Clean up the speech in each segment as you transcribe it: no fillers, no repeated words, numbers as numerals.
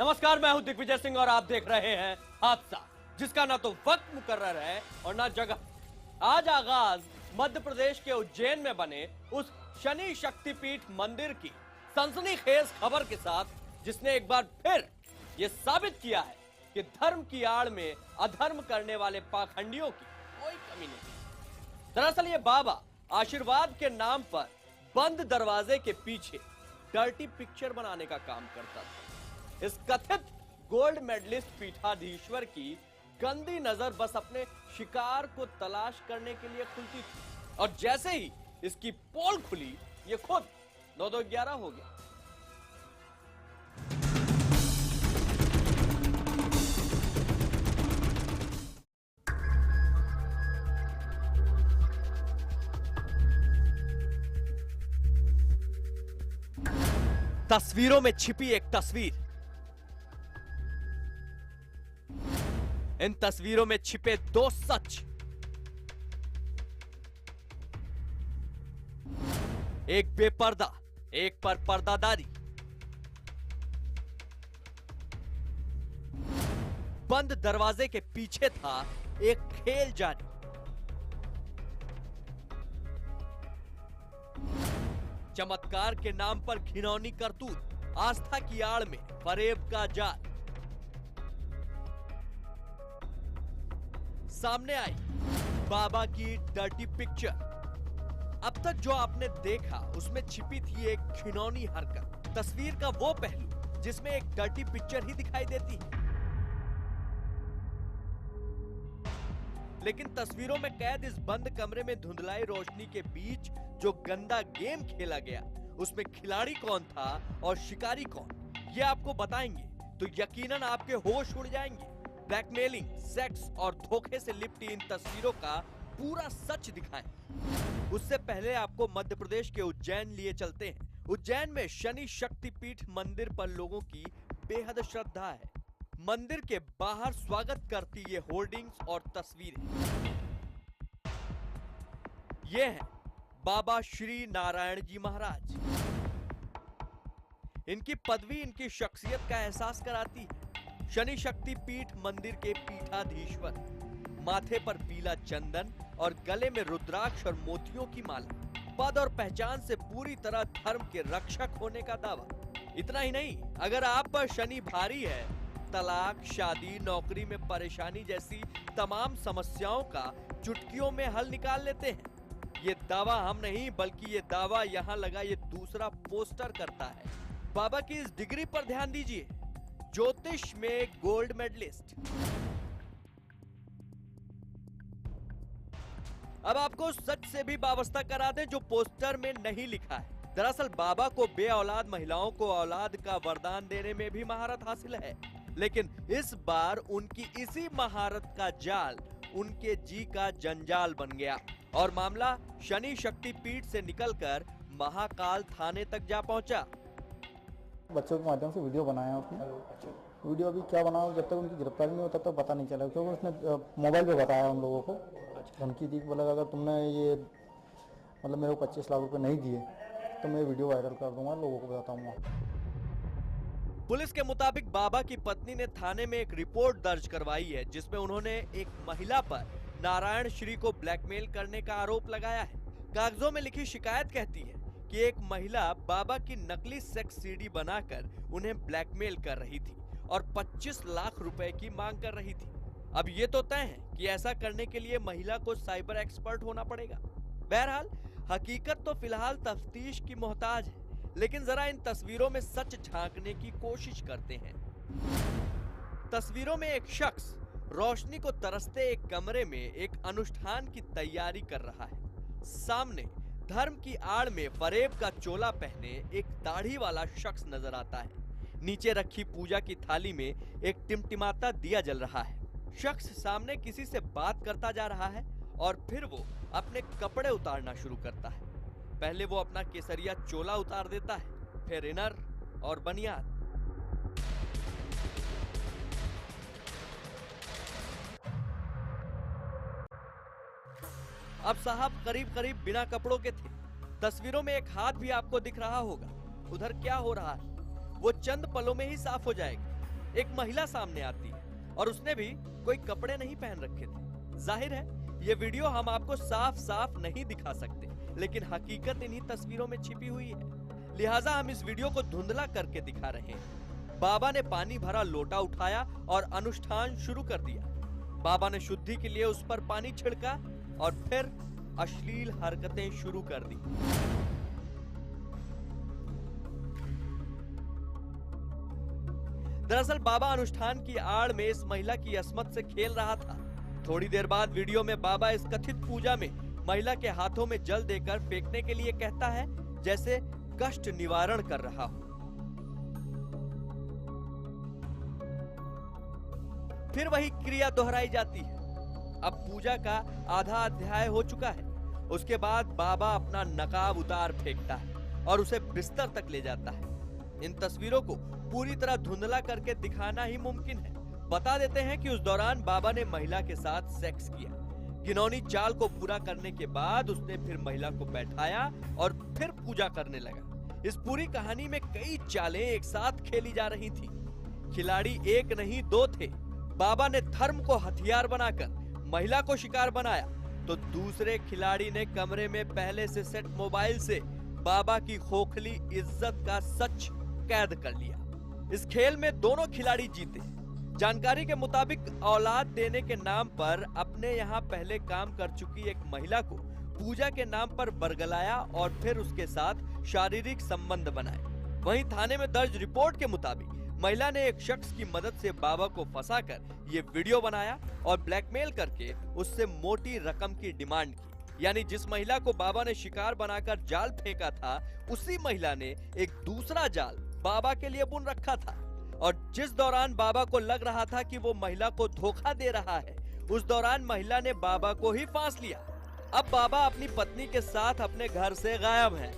नमस्कार, मैं हूं दिग्विजय सिंह और आप देख रहे हैं हादसा, जिसका ना तो वक्त मुकर्रर है और ना जगह। आज आगाज मध्य प्रदेश के उज्जैन में बने उस शनि शक्तिपीठ मंदिर की सनसनीखेज खबर के साथ, जिसने एक बार फिर यह साबित किया है कि धर्म की आड़ में अधर्म करने वाले पाखंडियों की कोई कमी नहीं। दरअसल ये बाबा आशीर्वाद के नाम पर बंद दरवाजे के पीछे डर्टी पिक्चर बनाने का काम करता था। इस कथित गोल्ड मेडलिस्ट पीठाधीश्वर की गंदी नजर बस अपने शिकार को तलाश करने के लिए खुलती थी, और जैसे ही इसकी पोल खुली, ये खुद 9-2-11 हो गया। तस्वीरों में छिपी एक तस्वीर। इन तस्वीरों में छिपे दो सच। एक बेपर्दा, एक पर पर्दादारी। बंद दरवाजे के पीछे था एक खेल जारी। चमत्कार के नाम पर घिनौनी करतूत, आस्था की आड़ में फरेब का जाल। सामने आई बाबा की डर्टी पिक्चर। अब तक जो आपने देखा उसमें छिपी थी एक घिनौनी हरकत, तस्वीर का वो पहलू जिसमें एक डर्टी पिक्चर ही दिखाई देती है। लेकिन तस्वीरों में कैद इस बंद कमरे में धुंधलाई रोशनी के बीच जो गंदा गेम खेला गया, उसमें खिलाड़ी कौन था और शिकारी कौन, ये आपको बताएंगे तो यकीनन आपके होश उड़ जाएंगे। ब्लैकमेलिंग, सेक्स और धोखे से लिपटी इन तस्वीरों का पूरा सच दिखाएं। उससे पहले आपको मध्य प्रदेश के उज्जैन लिए चलते हैं। उज्जैन में शनि शक्तिपीठ मंदिर पर लोगों की बेहद श्रद्धा है। मंदिर के बाहर स्वागत करती ये होर्डिंग्स और तस्वीरें। ये हैं बाबा श्री नारायण जी महाराज। इनकी पदवी इनकी शख्सियत का एहसास कराती है। शनि शक्तिपीठ मंदिर के पीठाधीश्वर, माथे पर पीला चंदन और गले में रुद्राक्ष और मोतियों की माला। पद और पहचान से पूरी तरह धर्म के रक्षक होने का दावा। इतना ही नहीं, अगर आप पर शनि भारी है, तलाक, शादी, नौकरी में परेशानी जैसी तमाम समस्याओं का चुटकियों में हल निकाल लेते हैं। ये दावा हम नहीं, बल्कि ये दावा यहां लगा ये दूसरा पोस्टर करता है। बाबा की इस डिग्री पर ध्यान दीजिए, ज्योतिष में गोल्ड मेडलिस्ट। अब आपको सच से भी वाबस्ता करा दें जो पोस्टर में नहीं लिखा है। दरअसल बाबा को बेऔलाद महिलाओं को औलाद का वरदान देने में भी महारत हासिल है, लेकिन इस बार उनकी इसी महारत का जाल उनके जी का जंजाल बन गया और मामला शनि शक्तिपीठ से निकलकर महाकाल थाने तक जा पहुंचा। बच्चों के माध्यम से वीडियो बनाया उसने। वीडियो अभी क्या बनाओ, जब तक उनकी गिरफ्तारी नहीं होता तो पता नहीं चला, क्योंकि उसने मोबाइल पे बताया उन लोगों को। धमकी दी, बोला अगर तुमने ये मतलब मेरे को 25 लाख रुपए नहीं दिए तो मैं वीडियो वायरल कर दूंगा, लोगों को बताऊंगा। पुलिस के मुताबिक बाबा की पत्नी ने थाने में एक रिपोर्ट दर्ज करवाई है, जिसमें उन्होंने एक महिला पर नारायण श्री को ब्लैकमेल करने का आरोप लगाया है। कागजों में लिखी शिकायत कहती है कि एक महिला बाबा की नकली सेक्स सीडी बनाकर उन्हें ब्लैकमेल कर रही थी और 25 लाख रुपए की मांग कर रही थी। अब ये तो तय है कि ऐसा करने के लिए महिला को साइबर एक्सपर्ट होना पड़ेगा। बहरहाल हकीकत तो फिलहाल तफ्तीश की मोहताज है, लेकिन जरा इन तस्वीरों में सच झांकने की कोशिश करते हैं। तस्वीरों में एक शख्स रोशनी को तरसते एक कमरे में एक अनुष्ठान की तैयारी कर रहा है। सामने धर्म की आड़ में फरेब का चोला पहने एक दाढ़ी वाला शख्स नजर आता है। नीचे रखी पूजा की थाली में एक टिमटिमाता दिया जल रहा है। शख्स सामने किसी से बात करता जा रहा है और फिर वो अपने कपड़े उतारना शुरू करता है। पहले वो अपना केसरिया चोला उतार देता है, फिर इनर और बनियान। अब साहब करीब करीब बिना कपड़ों के थे। तस्वीरों में एक हाथ भी आपको दिख रहा होगा। उधर क्या हो रहा है वो चंद पलों में ही साफ हो जाएगा। एक महिला सामने आती है और उसने भी कोई कपड़े नहीं पहन रखे थे। जाहिर है ये वीडियो हम आपको साफ साफ नहीं दिखा सकते, लेकिन हकीकत इन्हीं तस्वीरों में छिपी हुई है, लिहाजा हम इस वीडियो को धुंधला करके दिखा रहे हैं। बाबा ने पानी भरा लोटा उठाया और अनुष्ठान शुरू कर दिया। बाबा ने शुद्धि के लिए उस पर पानी छिड़का और फिर अश्लील हरकतें शुरू कर दी। दरअसल बाबा अनुष्ठान की आड़ में इस महिला की अस्मत से खेल रहा था। थोड़ी देर बाद वीडियो में बाबा इस कथित पूजा में महिला के हाथों में जल देकर फेंकने के लिए कहता है, जैसे कष्ट निवारण कर रहा हो। फिर वही क्रिया दोहराई जाती है। अब पूजा का आधा अध्याय हो चुका है। उसके बाद बाबा अपना नकाब उतार फेंकता है और उसे बिस्तर तक ले जाता है। इन तस्वीरों को पूरी तरह धुंधला करके दिखाना ही मुमकिन है। बता देते हैं कि उस दौरान बाबा ने महिला के साथ सेक्स किया। घिनौनी चाल को पूरा करने के बाद उसने फिर महिला को बैठाया और फिर पूजा करने लगा। इस पूरी कहानी में कई चालें एक साथ खेली जा रही थी। खिलाड़ी एक नहीं दो थे। बाबा ने धर्म को हथियार बनाकर महिला को शिकार बनाया, तो दूसरे खिलाड़ी ने कमरे में पहले से सेट मोबाइल से बाबा की खोखली इज्जत का सच कैद कर लिया। इस खेल में दोनों खिलाड़ी जीते। जानकारी के मुताबिक औलाद देने के नाम पर अपने यहाँ पहले काम कर चुकी एक महिला को पूजा के नाम पर बरगलाया और फिर उसके साथ शारीरिक संबंध बनाए। वहीं थाने में दर्ज रिपोर्ट के मुताबिक महिला ने एक शख्स की मदद से बाबा को फंसाकर ये वीडियो बनाया और ब्लैकमेल करके उससे मोटी रकम की डिमांड की। यानी जिस महिला को बाबा ने शिकार बनाकर जाल फेंका था, उसी महिला ने एक दूसरा जाल बाबा के लिए बुन रखा था। और जिस दौरान बाबा को लग रहा था कि वो महिला को धोखा दे रहा है, उस दौरान महिला ने बाबा को ही फांस लिया। अब बाबा अपनी पत्नी के साथ अपने घर से गायब हैं।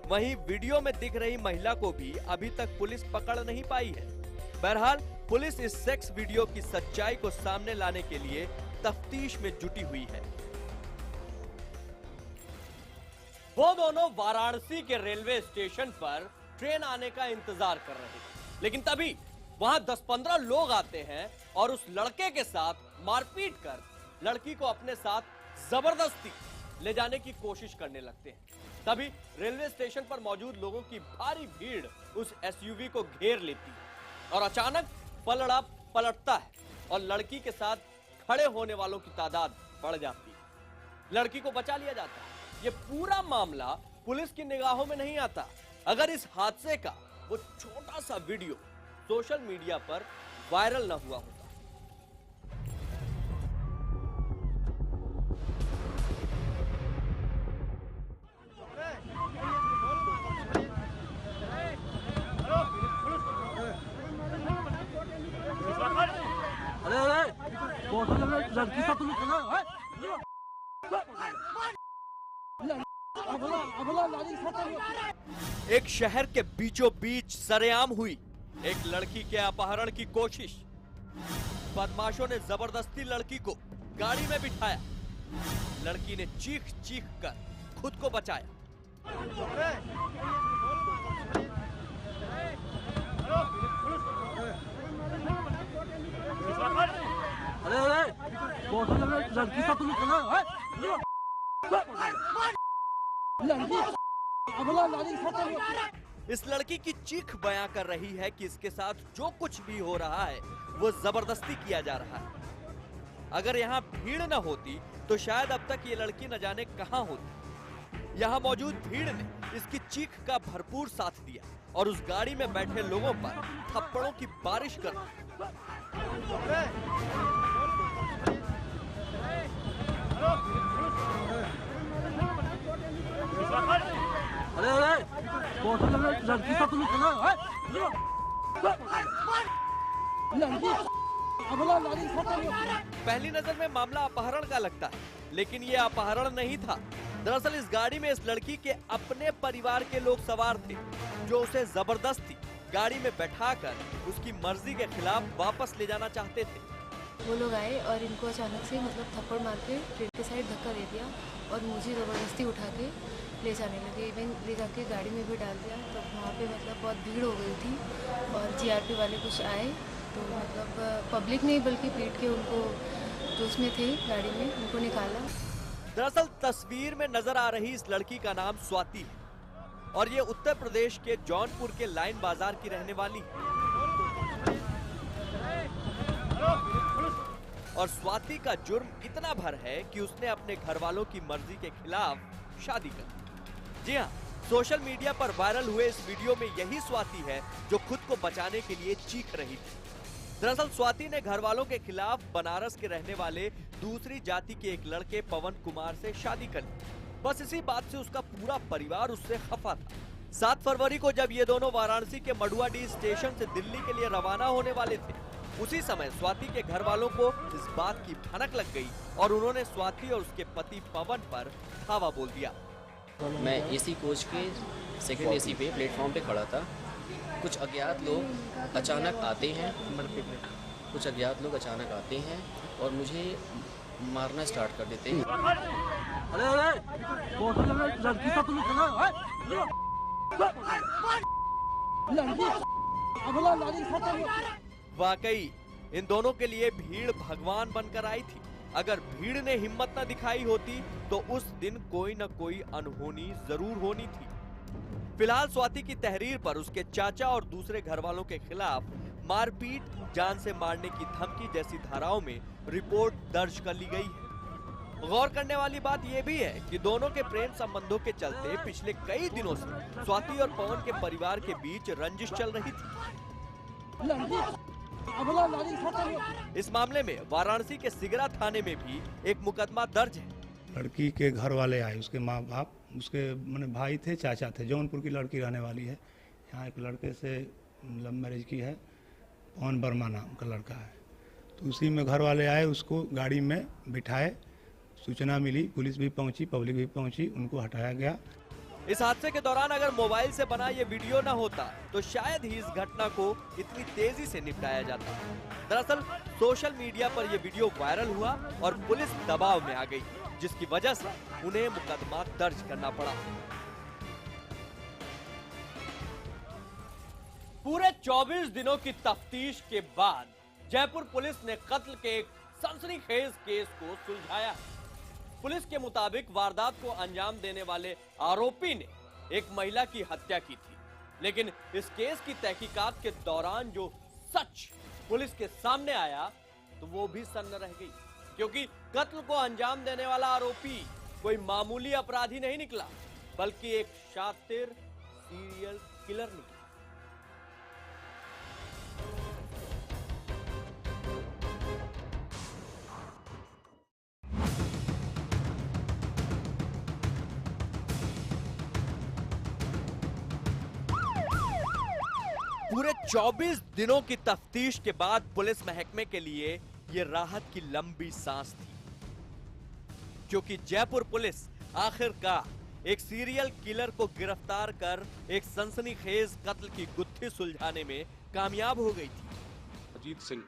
वहीं वीडियो में दिख रही महिला को भी अभी तक पुलिस पकड़ नहीं पाई है। बहरहाल पुलिस इस सेक्स वीडियो की सच्चाई को सामने लाने के लिए तफ्तीश में जुटी हुई है। वो दोनों वाराणसी के रेलवे स्टेशन पर ट्रेन आने का इंतजार कर रहे थे, लेकिन तभी वहां 10-15 लोग आते हैं और उस लड़के के साथ मारपीट कर लड़की को अपने साथ जबरदस्ती ले जाने की कोशिश करने लगते हैं। तभी रेलवे स्टेशन पर मौजूद लोगों की भारी भीड़ उस एसयूवी को घेर लेती है और अचानक पलड़ा पलटता है और लड़की के साथ खड़े होने वालों की तादाद बढ़ जाती है। लड़की को बचा लिया जाता है। ये पूरा मामला पुलिस की निगाहों में नहीं आता अगर इस हादसे का वो छोटा सा वीडियो सोशल मीडिया पर वायरल न हुआ होता। लड़की का तुम एक शहर के बीचों बीच सरेआम हुई एक लड़की के अपहरण की कोशिश। बदमाशों ने जबरदस्ती लड़की को गाड़ी में बिठाया। लड़की ने चीख चीख कर खुद को बचाया। लड़की का तुम इस लड़की की चीख बयां कर रही है कि इसके साथ जो कुछ भी हो रहा है वो जबरदस्ती किया जा रहा है। अगर यहाँ भीड़ न होती तो शायद अब तक ये लड़की न जाने कहां होती। यहाँ मौजूद भीड़ ने इसकी चीख का भरपूर साथ दिया और उस गाड़ी में बैठे लोगों पर थप्पड़ों की बारिश कर दी। लड़की का तुम पहली नजर में मामला अपहरण का लगता है, लेकिन ये अपहरण नहीं था। दरअसल इस गाड़ी में इस लड़की के अपने परिवार के लोग सवार थे जो उसे जबरदस्ती गाड़ी में बैठाकर उसकी मर्जी के खिलाफ वापस ले जाना चाहते थे। वो लोग आए और इनको अचानक से थप्पड़ मार के ट्रेन के साइड धक्का दे दिया और मुझे ज़बरदस्ती उठा के ले जाने लगे। इवन ले जाके गाड़ी में भी डाल दिया। तो वहाँ पे बहुत भीड़ हो गई थी और जीआरपी वाले कुछ आए तो मतलब पब्लिक ने बल्कि पीट के उनको जो उसमें थे गाड़ी में उनको निकाला। दरअसल तस्वीर में नजर आ रही इस लड़की का नाम स्वाति है और ये उत्तर प्रदेश के जौनपुर के लाइन बाजार की रहने वाली है। और स्वाति का जुर्म इतना भर है कि उसने अपने घर वालों की मर्जी के खिलाफ शादी कर दी। जी हाँ, सोशल मीडिया पर वायरल हुए इस वीडियो में यही स्वाति है जो खुद को बचाने के लिए चीख रही थी। दरअसल स्वाति ने घर वालों के खिलाफ बनारस के रहने वाले दूसरी जाति के एक लड़के पवन कुमार से शादी कर ली। बस इसी बात से उसका पूरा परिवार उससे खफा था। 7 फरवरी को जब ये दोनों वाराणसी के मडुआडीह स्टेशन से दिल्ली के लिए रवाना होने वाले थे, उसी समय स्वाति के घर वालों को इस बात की भनक लग गई और उन्होंने स्वाति और उसके पति पवन पर धावा बोल दिया। मैं एसी कोच के सेकंड एसी पे प्लेटफॉर्म पे खड़ा था। कुछ अज्ञात लोग अचानक आते हैं और मुझे मारना स्टार्ट कर देते हैं। वाकई इन दोनों के लिए भीड़ भगवान बनकर आई थी। अगर भीड़ ने हिम्मत न दिखाई होती तो उस दिन कोई न कोई अनहोनी जरूर होनी थी। फिलहाल स्वाति की तहरीर पर उसके चाचा और दूसरे घर वालों के खिलाफ मारपीट, जान से मारने की धमकी जैसी धाराओं में रिपोर्ट दर्ज कर ली गई है। गौर करने वाली बात यह भी है कि दोनों के प्रेम संबंधों के चलते पिछले कई दिनों से स्वाति और पवन के परिवार के बीच रंजिश चल रही थी। इस मामले में वाराणसी के सिगरा थाने में भी एक मुकदमा दर्ज है। लड़की के घर वाले आए, उसके माँ बाप, उसके मैंने भाई थे, चाचा थे। जौनपुर की लड़की रहने वाली है। यहाँ एक लड़के से लव मैरिज की है, पवन वर्मा नाम का लड़का है। तो उसी में घर वाले आए, उसको गाड़ी में बिठाए। सूचना मिली, पुलिस भी पहुंची, पब्लिक भी पहुंची, उनको हटाया गया। इस हादसे के दौरान अगर मोबाइल से बना ये वीडियो न होता तो शायद ही इस घटना को इतनी तेजी से निपटाया जाता। दरअसल सोशल मीडिया पर यह वीडियो वायरल हुआ और पुलिस दबाव में आ गई, जिसकी वजह से उन्हें मुकदमा दर्ज करना पड़ा। पूरे 24 दिनों की तफ्तीश के बाद जयपुर पुलिस ने कत्ल के एक सनसनीखेज केस को सुलझाया। पुलिस के मुताबिक वारदात को अंजाम देने वाले आरोपी ने एक महिला की हत्या की थी, लेकिन इस केस की तहकीकात के दौरान जो सच पुलिस के सामने आया तो वो भी सन्न रह गई, क्योंकि कत्ल को अंजाम देने वाला आरोपी कोई मामूली अपराधी नहीं निकला, बल्कि एक शातिर सीरियल किलर निकला। पूरे 24 दिनों की तफ्तीश के बाद पुलिस महकमे के लिए यह राहत की लंबी सांस थी, क्योंकि जयपुर पुलिस आखिरकार एक सीरियल किलर को गिरफ्तार कर एक सनसनीखेज कत्ल की गुत्थी सुलझाने में कामयाब हो गई थी। अजीत सिंह,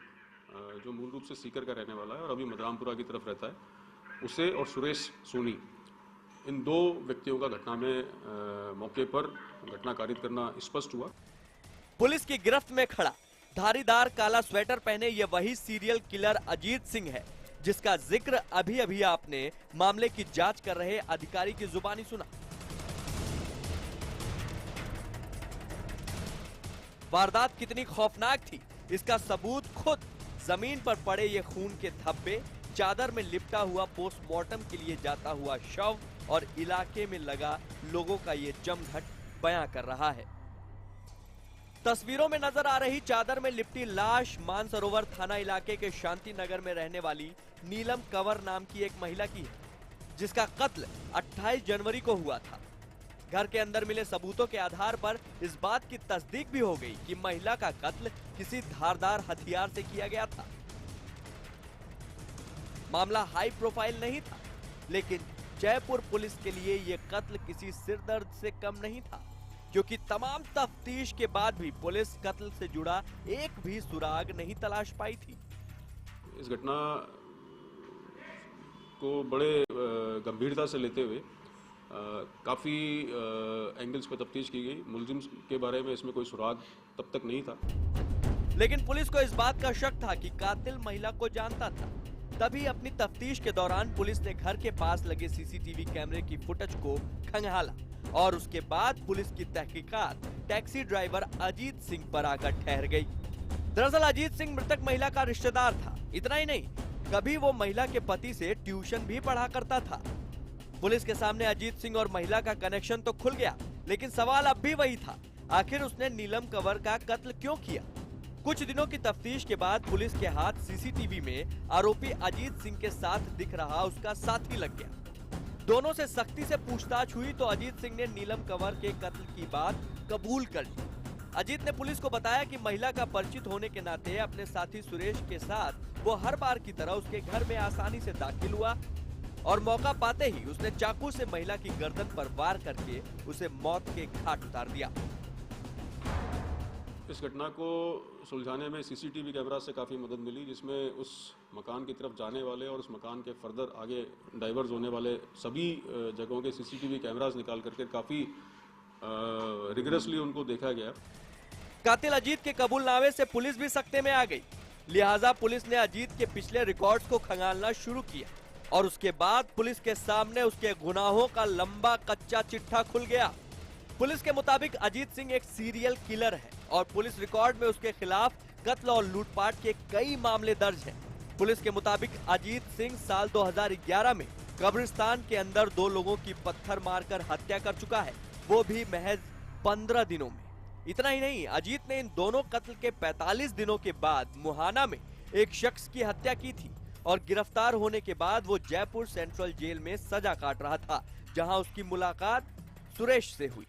जो मूल रूप से सीकर का रहने वाला है और अभी मदरामपुरा की तरफ रहता है, उसे और सुरेश सोनी, इन 2 व्यक्तियों का घटना में मौके पर घटना कारित करना स्पष्ट हुआ। पुलिस की गिरफ्त में खड़ा धारीदार काला स्वेटर पहने ये वही सीरियल किलर अजीत सिंह है, जिसका जिक्र अभी अभी आपने मामले की जांच कर रहे अधिकारी की जुबानी सुना। वारदात कितनी खौफनाक थी, इसका सबूत खुद जमीन पर पड़े ये खून के धब्बे, चादर में लिपटा हुआ पोस्टमार्टम के लिए जाता हुआ शव और इलाके में लगा लोगों का ये जमघट बयां कर रहा है। तस्वीरों में नजर आ रही चादर में लिपटी लाश मानसरोवर थाना इलाके के शांति नगर में रहने वाली नीलम कंवर नाम की एक महिला की है, जिसका कत्ल 28 जनवरी को हुआ था। घर के अंदर मिले सबूतों के आधार पर इस बात की तस्दीक भी हो गई कि महिला का कत्ल किसी धारदार हथियार से किया गया था। मामला हाई प्रोफाइल नहीं था, लेकिन जयपुर पुलिस के लिए यह कत्ल किसी सिरदर्द से कम नहीं था, क्योंकि तमाम तफ्तीश के बाद भी पुलिस कत्ल से जुड़ा एक भी सुराग नहीं तलाश पाई थी। इस घटना को बड़े गंभीरता से लेते हुए काफ़ी एंगल्स पर तफ्तीश की गई। मुलजिम के बारे में इसमें कोई सुराग तब तक नहीं था। लेकिन पुलिस को इस बात का शक था कि कातिल महिला को जानता था। तभी अपनी तफ्तीश के दौरान पुलिस ने घर के पास लगे सीसीटीवी कैमरे की फुटेज को खंगाला और उसके बाद पुलिस की तहकीकात टैक्सी ड्राइवर अजीत सिंह पर आकर ठहर गई। दरअसल अजीत सिंह मृतक महिला का रिश्तेदार था। इतना ही नहीं, कभी वो महिला के पति से ट्यूशन भी पढ़ा करता था। पुलिस के सामने अजीत सिंह और महिला का कनेक्शन तो खुल गया, लेकिन सवाल अब भी वही था, आखिर उसने नीलम कंवर का कत्ल क्यों किया? कुछ दिनों की तफ्तीश के बाद पुलिस के हाथ सीसीटीवी में आरोपी अजीत सिंह के साथ दिख रहा उसका साथी लग गया। दोनों से सख्ती से पूछताछ हुई तो अजीत सिंह ने नीलम कंवर के कत्ल की बात कबूल कर ली। अजीत ने पुलिस को बताया कि महिला का परिचित होने के नाते अपने साथी सुरेश के साथ वो हर बार की तरह उसके घर में आसानी से दाखिल हुआ और मौका पाते ही उसने चाकू से महिला की गर्दन पर वार करके उसे मौत के घाट उतार दिया। इस घटना को सुलझाने में सीसीटीवी कैमरा से काफ़ी मदद मिली, जिसमें उस मकान की तरफ जाने वाले और उस मकान के फर्दर आगे डाइवर्ज होने वाले सभी जगहों के सीसीटीवी कैमरास निकाल करके काफ़ी रिगरसली उनको देखा गया। कातिल अजीत के कबूलनामे से पुलिस भी सकते में आ गई, लिहाजा पुलिस ने अजीत के पिछले रिकॉर्ड्स को खंगालना शुरू किया और उसके बाद पुलिस के सामने उसके गुनाहों का लंबा कच्चा चिट्ठा खुल गया। पुलिस के मुताबिक अजीत सिंह एक सीरियल किलर है और पुलिस रिकॉर्ड में उसके खिलाफ कत्ल और लूटपाट के कई मामले दर्ज हैं। पुलिस के मुताबिक अजीत सिंह साल 2011 में कब्रिस्तान के अंदर 2 लोगों की पत्थर मारकर हत्या कर चुका है, वो भी महज 15 दिनों में। इतना ही नहीं, अजीत ने इन दोनों कत्ल के 45 दिनों के बाद मुहाना में एक शख्स की हत्या की थी और गिरफ्तार होने के बाद वो जयपुर सेंट्रल जेल में सजा काट रहा था, जहां उसकी मुलाकात सुरेश से हुई।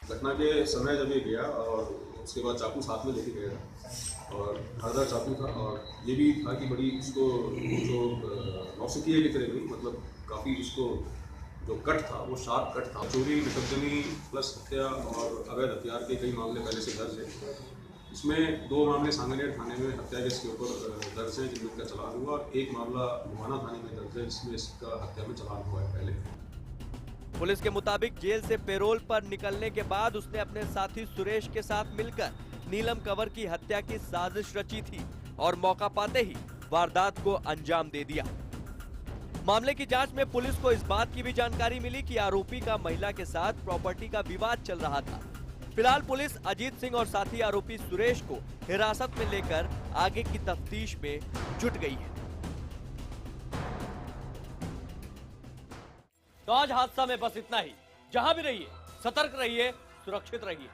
घटना के समय जब ये गया और उसके बाद चाकू साथ में लेके गया और धारदार चाकू था और ये भी था कि बड़ी उसको जो नौसिखिया की तरह हुई, मतलब काफ़ी उसको जो कट था वो शार्प कट था। चोरी, मुकदमी प्लस हत्या और अवैध हथियार के कई मामले पहले से दर्ज है। इसमें 2 मामले सांगनेर थाने में हत्या केस के ऊपर दर्ज है जिनमें इसका चालान हुआ और एक मामला मुहाना थाने में दर्ज है जिसमें इसका हत्या में चालान हुआ है पहले। पुलिस के मुताबिक जेल से पैरोल पर निकलने के बाद उसने अपने साथी सुरेश के साथ मिलकर नीलम कंवर की हत्या की साजिश रची थी और मौका पाते ही वारदात को अंजाम दे दिया। मामले की जांच में पुलिस को इस बात की भी जानकारी मिली कि आरोपी का महिला के साथ प्रॉपर्टी का विवाद चल रहा था। फिलहाल पुलिस अजीत सिंह और साथी आरोपी सुरेश को हिरासत में लेकर आगे की तफ्तीश में जुट गई है। तो आज हादसा में बस इतना ही। जहां भी रहिए, सतर्क रहिए, सुरक्षित रहिए।